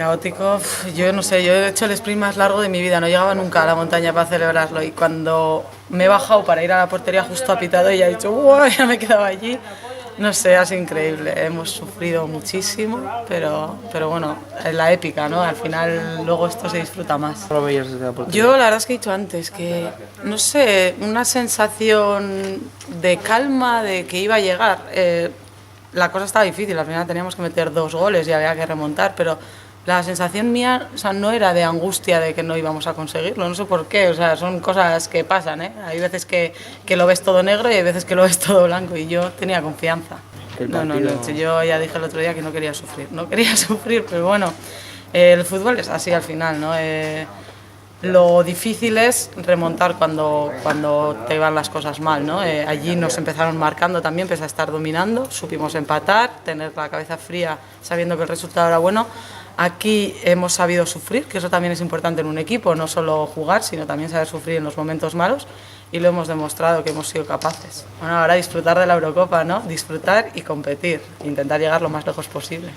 Caótico, yo no sé, yo he hecho el sprint más largo de mi vida, no llegaba nunca a la montaña para celebrarlo y cuando me he bajado para ir a la portería justo ha pitado y ya he dicho, ¡wow! Ya me he quedado allí. No sé, ha sido increíble, hemos sufrido muchísimo, pero bueno, es la épica, ¿no? Al final luego esto se disfruta más. ¿Cómo lo veías desde la portería? Yo la verdad es que he dicho antes que, no sé, una sensación de calma, de que iba a llegar. La cosa estaba difícil, al final teníamos que meter 2 goles y había que remontar, pero la sensación mía, o sea, no era de angustia de que no íbamos a conseguirlo, no sé por qué, o sea, son cosas que pasan, ¿eh? Hay veces que lo ves todo negro y hay veces que lo ves todo blanco y yo tenía confianza. No, yo ya dije el otro día que no quería sufrir, pero bueno, el fútbol es así al final, ¿no? Lo difícil es remontar cuando te van las cosas mal, ¿no? Allí nos empezaron marcando también, pese a estar dominando, supimos empatar, tener la cabeza fría sabiendo que el resultado era bueno. Aquí hemos sabido sufrir, que eso también es importante en un equipo, no solo jugar, sino también saber sufrir en los momentos malos y lo hemos demostrado que hemos sido capaces. Bueno, ahora disfrutar de la Eurocopa, ¿no? Disfrutar y competir, intentar llegar lo más lejos posible.